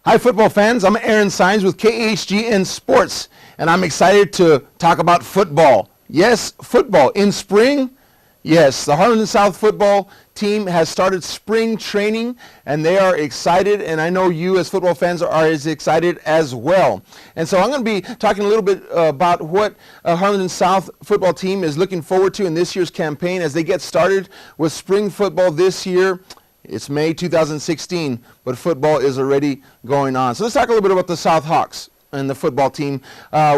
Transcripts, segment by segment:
Hi, football fans. I'm Aaron Saenz with HCISD Sports, and I'm excited to talk about football. Yes, football. In spring, yes, the Holland South football team has started spring training, and they are excited, and I know you as football fans are as excited as well. And so I'm going to be talking a little bit about what Holland South football team is looking forward to in this year's campaign as they get started with spring football this year. It's May 2016, but football is already going on. So let's talk a little bit about the South Hawks and the football team.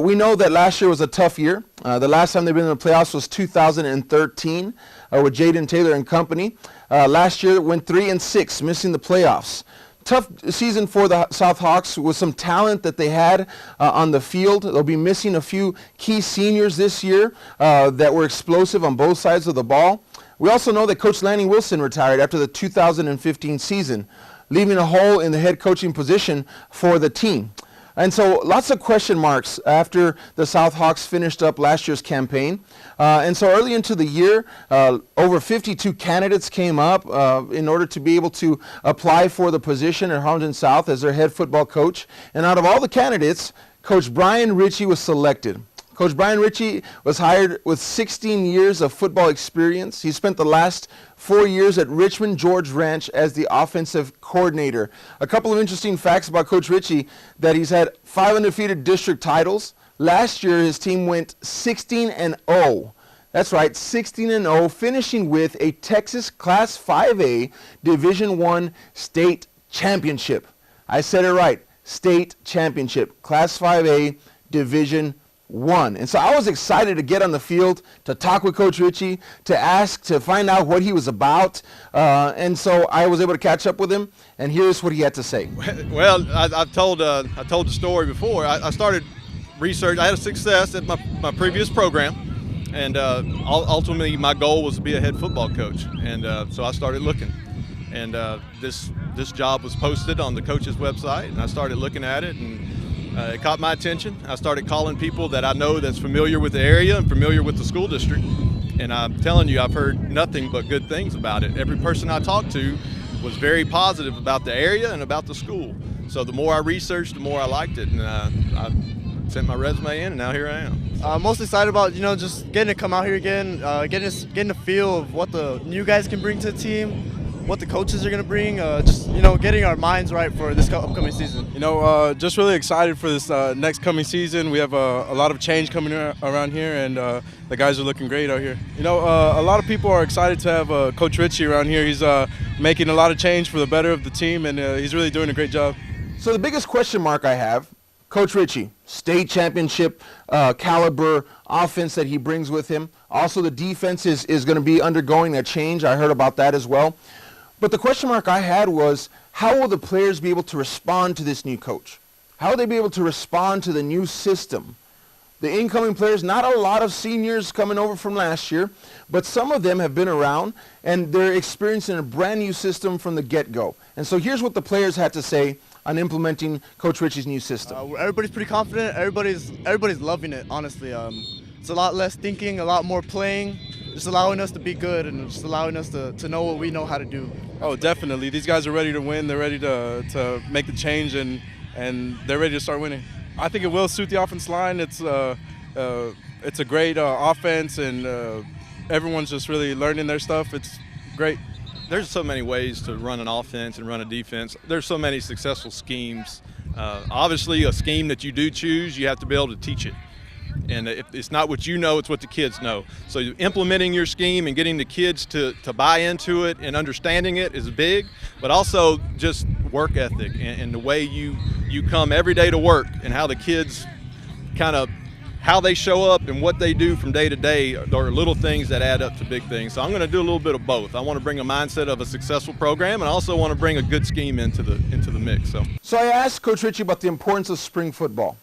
We know that last year was a tough year. The last time they've been in the playoffs was 2013 with Jaden Taylor and company. Last year went 3-6, missing the playoffs. Tough season for the South Hawks with some talent that they had on the field. They'll be missing a few key seniors this year that were explosive on both sides of the ball. We also know that Coach Lanning Wilson retired after the 2015 season, leaving a hole in the head coaching position for the team. And so lots of question marks after the South Hawks finished up last year's campaign. And so early into the year, over 52 candidates came up in order to be able to apply for the position at Holland South as their head football coach. And out of all the candidates, Coach Richie was selected. Coach Richie was hired with 16 years of football experience. He spent the last 4 years at Richmond George Ranch as the offensive coordinator. A couple of interesting facts about Coach Richie: that he's had 5 undefeated district titles. Last year his team went 16-0. That's right, 16-0, finishing with a Texas Class 5A Division I state championship. I said it right, state championship, Class 5A Division I. And so I was excited to get on the field, to talk with Coach Richie, to find out what he was about. And so I was able to catch up with him, and here's what he had to say. Well, I told the story before. I started research. I had a success at my previous program, and ultimately my goal was to be a head football coach. And so I started looking. And this job was posted on the coach's website, and I started looking at it, and it caught my attention. I started calling people that I know that's familiar with the area and familiar with the school district. And I'm telling you, I've heard nothing but good things about it. Every person I talked to was very positive about the area and about the school. So the more I researched, the more I liked it. And I sent my resume in, and now here I am. I'm most excited about, just getting to come out here again, getting a feel of what the new guys can bring to the team, what the coaches are going to bring, getting our minds right for this upcoming season. Just really excited for this next coming season. We have a lot of change coming around here, and the guys are looking great out here. A lot of people are excited to have Coach Richie around here. He's making a lot of change for the better of the team, and he's really doing a great job. So the biggest question mark I have, Coach Richie, state championship caliber offense that he brings with him. Also the defense is going to be undergoing a change. I heard about that as well. But the question mark I had was, how will the players be able to respond to this new coach? How will they be able to respond to the new system? The incoming players, not a lot of seniors coming over from last year, but some of them have been around, and they're experiencing a brand new system from the get-go. And so here's what the players had to say on implementing Coach Richie's new system. Everybody's pretty confident. Everybody's loving it, honestly. It's a lot less thinking, a lot more playing, just allowing us to be good and just allowing us to know what we know how to do. Oh, definitely. These guys are ready to win. They're ready to make the change, and they're ready to start winning. I think it will suit the offense line. It's a great offense, and everyone's just really learning their stuff. It's great. There's so many ways to run an offense and run a defense. There's so many successful schemes. Obviously, a scheme that you do choose, you have to be able to teach it. And if it's not what you know, it's what the kids know. So implementing your scheme and getting the kids to buy into it and understanding it is big, but also just work ethic and the way you come every day to work and how the kids how they show up and what they do from day to day are little things that add up to big things. So I'm going to do a little bit of both. I want to bring a mindset of a successful program, and I also want to bring a good scheme into the mix. So I asked Coach Richie about the importance of spring football,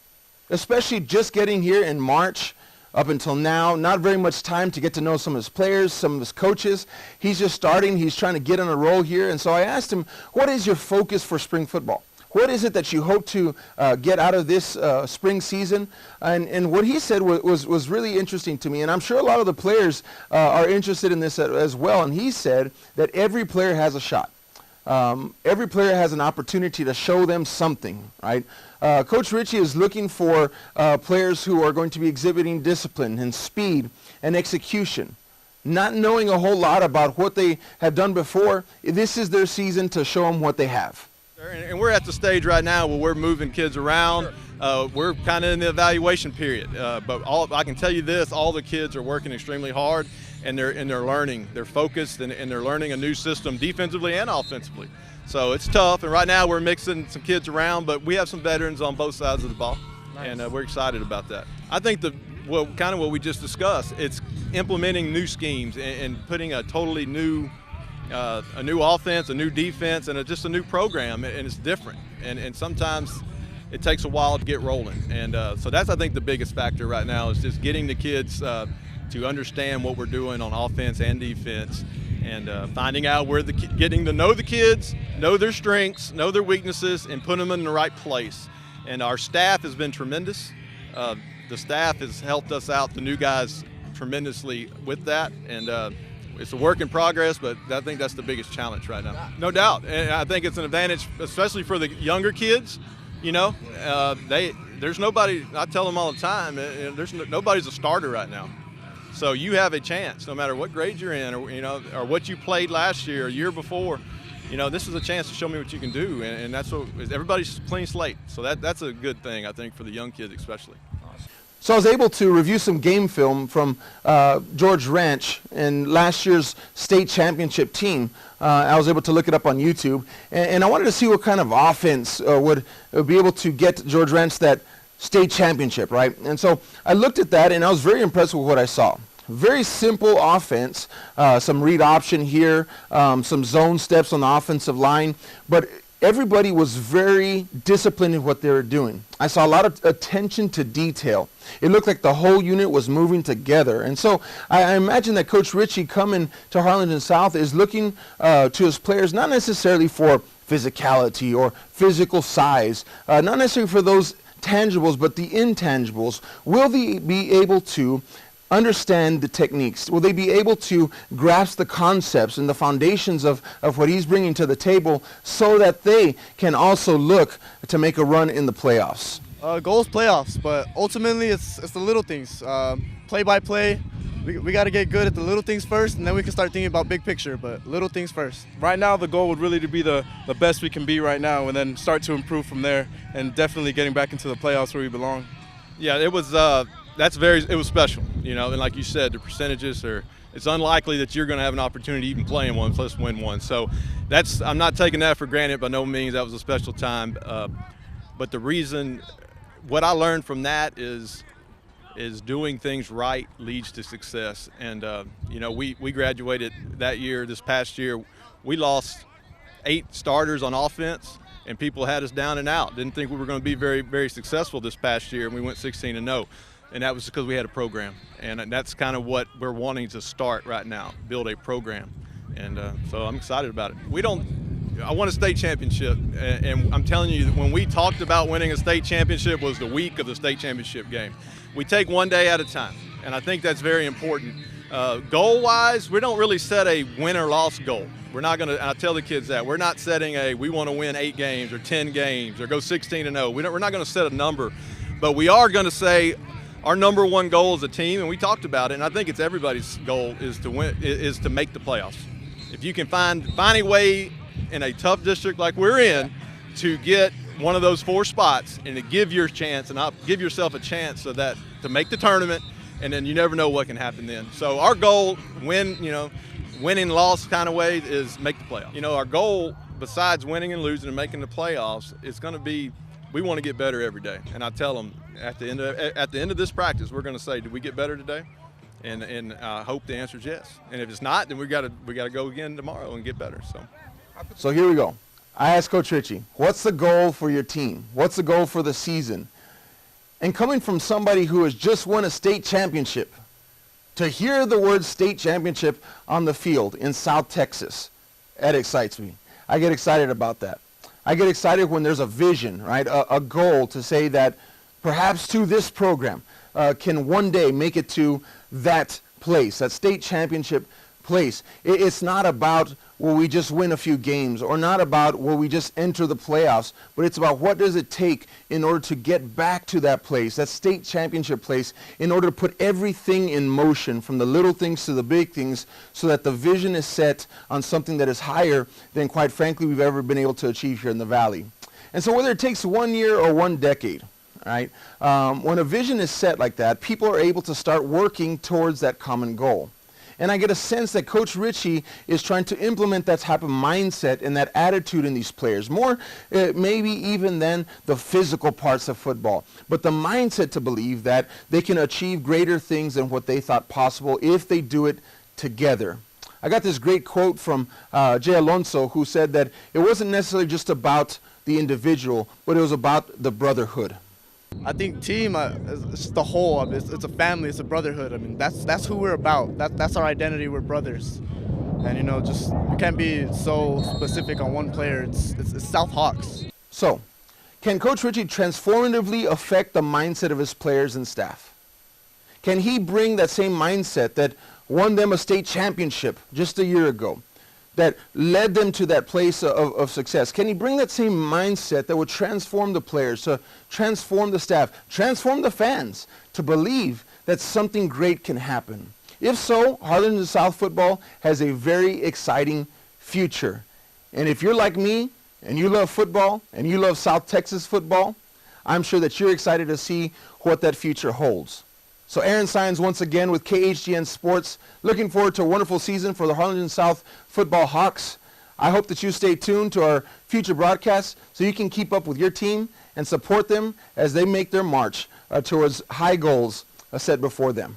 especially just getting here in March up until now. Not very much time to get to know some of his players, some of his coaches. He's just starting. He's trying to get on a roll here. And so I asked him, what is your focus for spring football? What is it that you hope to get out of this spring season? And what he said was really interesting to me. And I'm sure a lot of the players are interested in this as well. And he said that every player has a shot. every player has an opportunity to show them something, right? Coach Richie is looking for players who are going to be exhibiting discipline and speed and execution. Not knowing a whole lot about what they have done before, this is their season to show them what they have. And we're at the stage right now where we're moving kids around. We're kind of in the evaluation period. But I can tell you this, all the kids are working extremely hard, and they're learning. They're focused, and they're learning a new system defensively and offensively. So it's tough, and right now we're mixing some kids around, but we have some veterans on both sides of the ball, and we're excited about that. I think kind of what we just discussed, it's implementing new schemes and putting a totally new a new offense, a new defense, and just a new program, and it's different. And sometimes it takes a while to get rolling. And so that's, I think, the biggest factor right now is just getting the kids to understand what we're doing on offense and defense, and finding out getting to know the kids, know their strengths, know their weaknesses, and put them in the right place. And our staff has been tremendous. The staff has helped us out, the new guys, tremendously with that. And it's a work in progress, but I think that's the biggest challenge right now. No doubt. And I think it's an advantage, especially for the younger kids. You know, there's nobody, I tell them all the time, nobody's a starter right now. So you have a chance, no matter what grade you're in, or what you played last year or year before. This is a chance to show me what you can do, and that's what everybody's clean slate. So that's a good thing, I think, for the young kids especially. So I was able to review some game film from George Ranch and last year's state championship team. I was able to look it up on YouTube, and I wanted to see what kind of offense would be able to get George Ranch that state championship, right? And so I looked at that, and I was very impressed with what I saw. Very simple offense, some read option here, some zone steps on the offensive line, but everybody was very disciplined in what they were doing. I saw a lot of attention to detail. It looked like the whole unit was moving together. And so I imagine that Coach Richie coming to Holland South is looking to his players not necessarily for physicality or physical size, not necessarily for those tangibles, but the intangibles. Will they be able to understand the techniques? Will they be able to grasp the concepts and the foundations of what he's bringing to the table so that they can also look to make a run in the playoffs? Goals playoffs, but ultimately it's the little things. Play by play, we got to get good at the little things first, and then we can start thinking about big picture, but little things first. Right now the goal would really to be the best we can be right now, and then start to improve from there, and definitely getting back into the playoffs where we belong. Yeah, it was it was special, and like you said, the percentages it's unlikely that you're going to have an opportunity to even play in one, plus win one. So I'm not taking that for granted by no means. That was a special time. But what I learned from that is doing things right leads to success. And, we graduated that year, this past year, we lost 8 starters on offense, and people had us down and out. Didn't think we were going to be very, very successful this past year, and we went 16-0. And that was because we had a program. And that's kind of what we're wanting to start right now, build a program. And so I'm excited about it. I won a state championship, and I'm telling you, when we talked about winning a state championship was the week of the state championship game. We take one day at a time, and I think that's very important. Goal-wise, we don't really set a win or loss goal. We're not going to, I tell the kids that, we're not setting we want to win 8 games or 10 games or go 16-0. We're not going to set a number, but we are going to say our number one goal as a team, and we talked about it, and I think it's everybody's goal, is to win, is to make the playoffs. If you can find a way in a tough district like we're in to get one of those 4 spots and to give your chance and give yourself a chance so that to make the tournament, and then you never know what can happen then. So our goal, win and loss kind of way, is make the playoffs. Our goal, besides winning and losing and making the playoffs, is going to be, we want to get better every day. And I tell them at the end of this practice, we're going to say, did we get better today? And I hope the answer is yes. And if it's not, then we got to go again tomorrow and get better. So here we go. I asked Coach Richie, what's the goal for your team? What's the goal for the season? And coming from somebody who has just won a state championship, to hear the word state championship on the field in South Texas, that excites me. I get excited about that. I get excited when there's a vision, right? A goal to say that perhaps to this program can one day make it to that place, that state championship place. It's not about will we just win a few games, or not about will we just enter the playoffs, but it's about what does it take in order to get back to that place, that state championship place, in order to put everything in motion, from the little things to the big things, so that the vision is set on something that is higher than, quite frankly, we've ever been able to achieve here in the Valley. And so whether it takes 1 year or 1 decade, right, when a vision is set like that, people are able to start working towards that common goal. And I get a sense that Coach Richie is trying to implement that type of mindset and that attitude in these players, more maybe even than the physical parts of football, but the mindset to believe that they can achieve greater things than what they thought possible if they do it together. I got this great quote from Jay Alonso, who said that it wasn't necessarily just about the individual, but it was about the brotherhood. I think team is the whole. I mean, it's a family. It's a brotherhood. I mean, that's who we're about. That's our identity. We're brothers, and you know, just we can't be so specific on one player. It's South Hawks. So, can Coach Richie transformatively affect the mindset of his players and staff? Can he bring that same mindset that won them a state championship just a year ago, that led them to that place of success? Can he bring that same mindset that would transform the players, to transform the staff, transform the fans, to believe that something great can happen? If so, Holland South football has a very exciting future. And if you're like me, and you love football, and you love South Texas football, I'm sure that you're excited to see what that future holds. So Aaron Saenz once again with KHGN Sports. Looking forward to a wonderful season for the Holland South football Hawks. I hope that you stay tuned to our future broadcasts so you can keep up with your team and support them as they make their march towards high goals set before them.